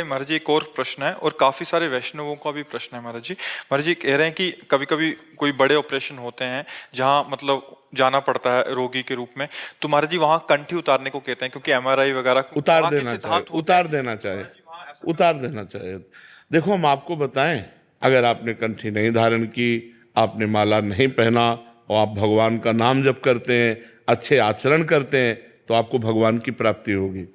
महाराज जी एक और प्रश्न है और काफी सारे वैष्णवों का भी प्रश्न है महाराज जी। महाराज जी कह रहे हैं कि कभी कभी कोई बड़े ऑपरेशन होते हैं जहां मतलब जाना पड़ता है रोगी के रूप में, तो महाराज जी वहां कंठी उतारने को कहते हैं क्योंकि एमआरआई वगैरह उतार वहां के देना चाहिए, सिद्धांत होते उतार हैं। देना चाहिए, महाराज जी वहां ऐसा उतार देना चाहिए। देखो, हम आपको बताएं, अगर आपने कंठी नहीं धारण की, आपने माला नहीं पहना और आप भगवान का नाम जप करते हैं, अच्छे आचरण करते हैं, तो आपको भगवान की प्राप्ति होगी।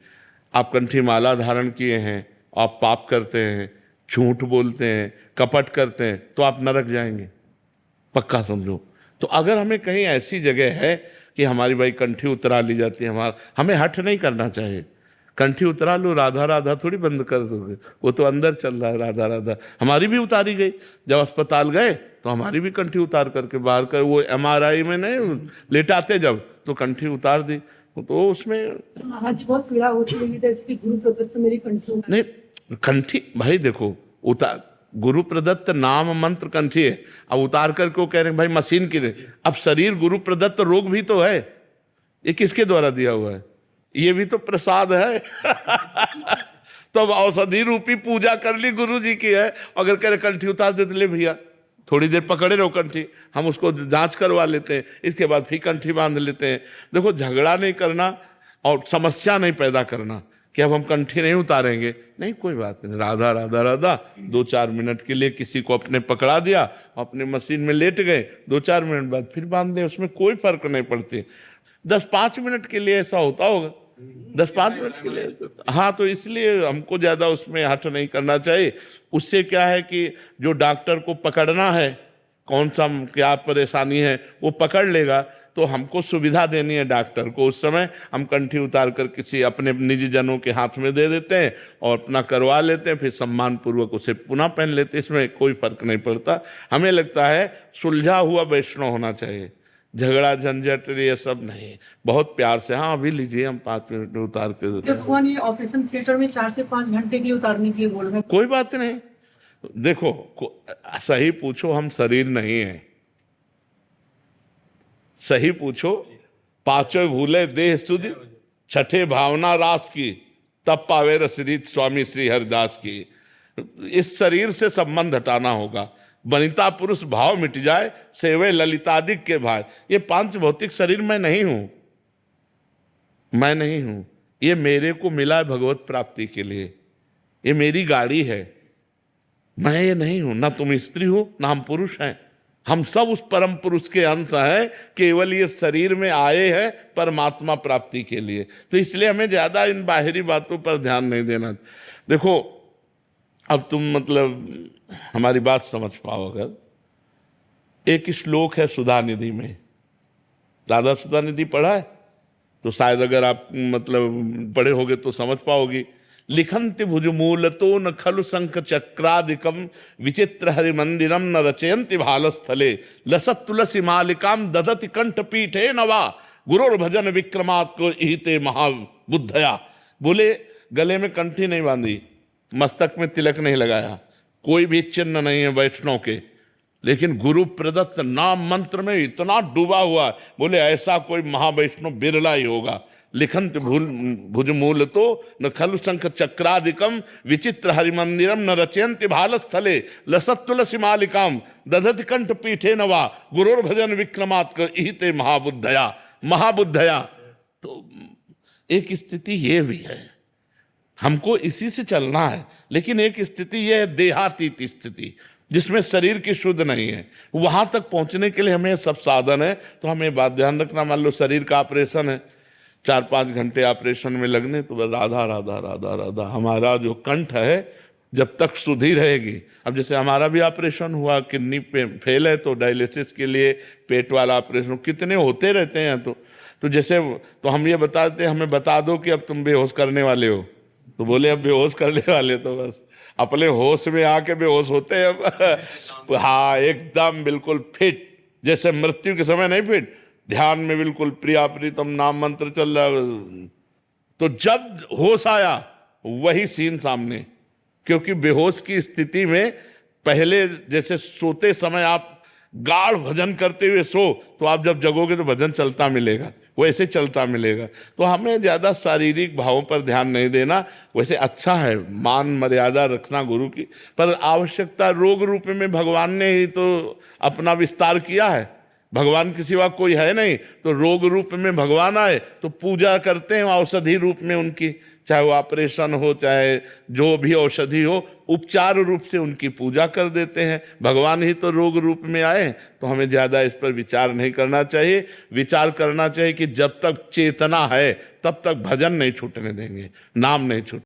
आप कंठी माला धारण किए हैं, आप पाप करते हैं, झूठ बोलते हैं, कपट करते हैं, तो आप नरक जाएंगे, पक्का समझो। तो अगर हमें कहीं ऐसी जगह है कि हमारी भाई कंठी उतरा ली जाती है, हमें हठ नहीं करना चाहिए। कंठी उतरा लो, राधा राधा थोड़ी बंद कर दोगे, वो तो अंदर चल रहा है राधा राधा। हमारी भी उतारी गई, जब अस्पताल गए तो हमारी भी कंठी उतार करके बाहर कर, वो एमआरआई में नहीं लेटाते जब, तो कंठी उतार दी, तो उसमें महाराज जी बहुत पीड़ा होती है इसकी गुरु प्रदत्त मेरी कंठी नहीं। कंठी भाई देखो, उतार गुरु प्रदत्त नाम मंत्र कंठी है, अब उतार करके वो कह रहे हैं भाई मशीन की नहीं। अब शरीर गुरु प्रदत्त रोग भी तो है, ये किसके द्वारा दिया हुआ है? ये भी तो प्रसाद है। तो अब औषधि रूपी पूजा कर ली, गुरु जी की है, अगर कह रहे कंठी उतार देते, ले भैया थोड़ी देर पकड़े रहो कंठी, हम उसको जांच करवा लेते हैं, इसके बाद फिर कंठी बांध लेते हैं। देखो, झगड़ा नहीं करना और समस्या नहीं पैदा करना कि अब हम कंठी नहीं उतारेंगे, नहीं, कोई बात नहीं, राधा राधा राधा 2-4 मिनट के लिए किसी को अपने पकड़ा दिया, अपने मशीन में लेट गए, 2-4 मिनट बाद फिर बांध दे, उसमें कोई फर्क नहीं पड़ती। 10-5 मिनट के लिए ऐसा होता होगा, 10-5 मिनट के लिए, हाँ, तो इसलिए हमको ज्यादा उसमें हट नहीं करना चाहिए। उससे क्या है कि जो डॉक्टर को पकड़ना है, कौन सा क्या परेशानी है वो पकड़ लेगा, तो हमको सुविधा देनी है डॉक्टर को, उस समय हम कंठी उतार कर किसी अपने निजी जनों के हाथ में दे देते हैं और अपना करवा लेते हैं, फिर सम्मान पूर्वक उसे पुनः पहन लेते हैं, इसमें कोई फर्क नहीं पड़ता। हमें लगता है सुलझा हुआ वैष्णव होना चाहिए, झगड़ा झंझट ये सब नहीं, बहुत प्यार से, हाँ अभी लीजिए, हम 5 मिनट में उतार के भगवान ये ऑपरेशन थिएटर में 4 से 5 घंटे के लिए उतारने के लिए बोल रहे हैं। कोई बात नहीं। देखो, सही पूछो, हम शरीर नहीं है, सही पूछो, पांचों भूले देह सुधि, छठे भावना रास की, तब पावे रसरीत स्वामी श्री हरिदास की। इस शरीर से संबंध हटाना होगा, वनिता पुरुष भाव मिट जाए, सेवे ललितादिक के भाई। ये 5 भौतिक शरीर मैं नहीं हूं, मैं नहीं हूं, ये मेरे को मिला है भगवत प्राप्ति के लिए, ये मेरी गाड़ी है, मैं ये नहीं हूं। ना तुम स्त्री हो, ना हम पुरुष हैं, हम सब उस परम पुरुष के अंश हैं, केवल ये शरीर में आए हैं परमात्मा प्राप्ति के लिए। तो इसलिए हमें ज्यादा इन बाहरी बातों पर ध्यान नहीं देना। देखो, अब तुम मतलब हमारी बात समझ पाओ, अगर एक श्लोक है सुधा निधि में, दादा सुधा निधि पढ़ा है तो शायद अगर आप मतलब पढ़े होगे तो समझ पाओगी। लिखन्ति भुजमूलतो न खलु शंख चक्रादिकम विचित्र हरि मंदिरम न रचयन्ति भालस्थले लसत तुलसी मालिकाम ददति कंठ पीठे नवा गुरुर भजन विक्रमात् को इहिते महाबुद्धया। बोले, गले में कंठी नहीं बांधी, मस्तक में तिलक नहीं लगाया, कोई भी चिन्ह नहीं है वैष्णव के, लेकिन गुरु प्रदत्त नाम मंत्र में इतना डूबा हुआ, बोले ऐसा कोई महावैष्णव बिरला ही होगा। लिखंत भुजमूल तो न खलु शंख चक्रादिकम विचित्र हरिमंदिरम न रचयन्ति भालस्थले लसत तुलसी मालिकाम दधति कंठ पीठे नवा गुरुर भजन विक्रमात् इहिते महाबुद्धया। महाबुद्धया, तो एक स्थिति ये भी है, हमको इसी से चलना है, लेकिन एक स्थिति यह है देहातीत स्थिति, जिसमें शरीर की शुद्ध नहीं है। वहां तक पहुंचने के लिए हमें सब साधन है। तो हमें बात ध्यान रखना, मान लो शरीर का ऑपरेशन है, 4-5 घंटे ऑपरेशन में लगने, तो राधा राधा राधा राधा, हमारा जो कंठ है जब तक शुद्धि रहेगी। अब जैसे हमारा भी ऑपरेशन हुआ, किडनी पे फेल है, तो डायलिसिस के लिए पेट वाला ऑपरेशन कितने होते रहते हैं। तो जैसे तो हम ये बताते हैं, हमें बता दो कि अब तुम बेहोश करने वाले हो, तो बोले अब बेहोश करने वाले, तो बस अपने होश में आके बेहोश होते हैं अब। हाँ, एकदम बिल्कुल फिट, जैसे मृत्यु के समय नहीं फिट, ध्यान में बिल्कुल प्रिया प्रीतम नाम मंत्र चल रहा। तो जब होश आया वही सीन सामने, क्योंकि बेहोश की स्थिति में पहले जैसे सोते समय आप गाढ़ भजन करते हुए सो, तो आप जब जगोगे तो भजन चलता मिलेगा। वैसे चलता मिलेगा। तो हमें ज़्यादा शारीरिक भावों पर ध्यान नहीं देना। वैसे अच्छा है मान मर्यादा रखना गुरु की, पर आवश्यकता रोग रूप में भगवान ने ही तो अपना विस्तार किया है। भगवान के सिवा कोई है नहीं, तो रोग रूप में भगवान आए तो पूजा करते हैं औषधि रूप में उनकी, चाहे वो ऑपरेशन हो चाहे जो भी औषधि हो, उपचार रूप से उनकी पूजा कर देते हैं। भगवान ही तो रोग रूप में आए, तो हमें ज़्यादा इस पर विचार नहीं करना चाहिए। विचार करना चाहिए कि जब तक चेतना है तब तक भजन नहीं छूटने देंगे, नाम नहीं छूट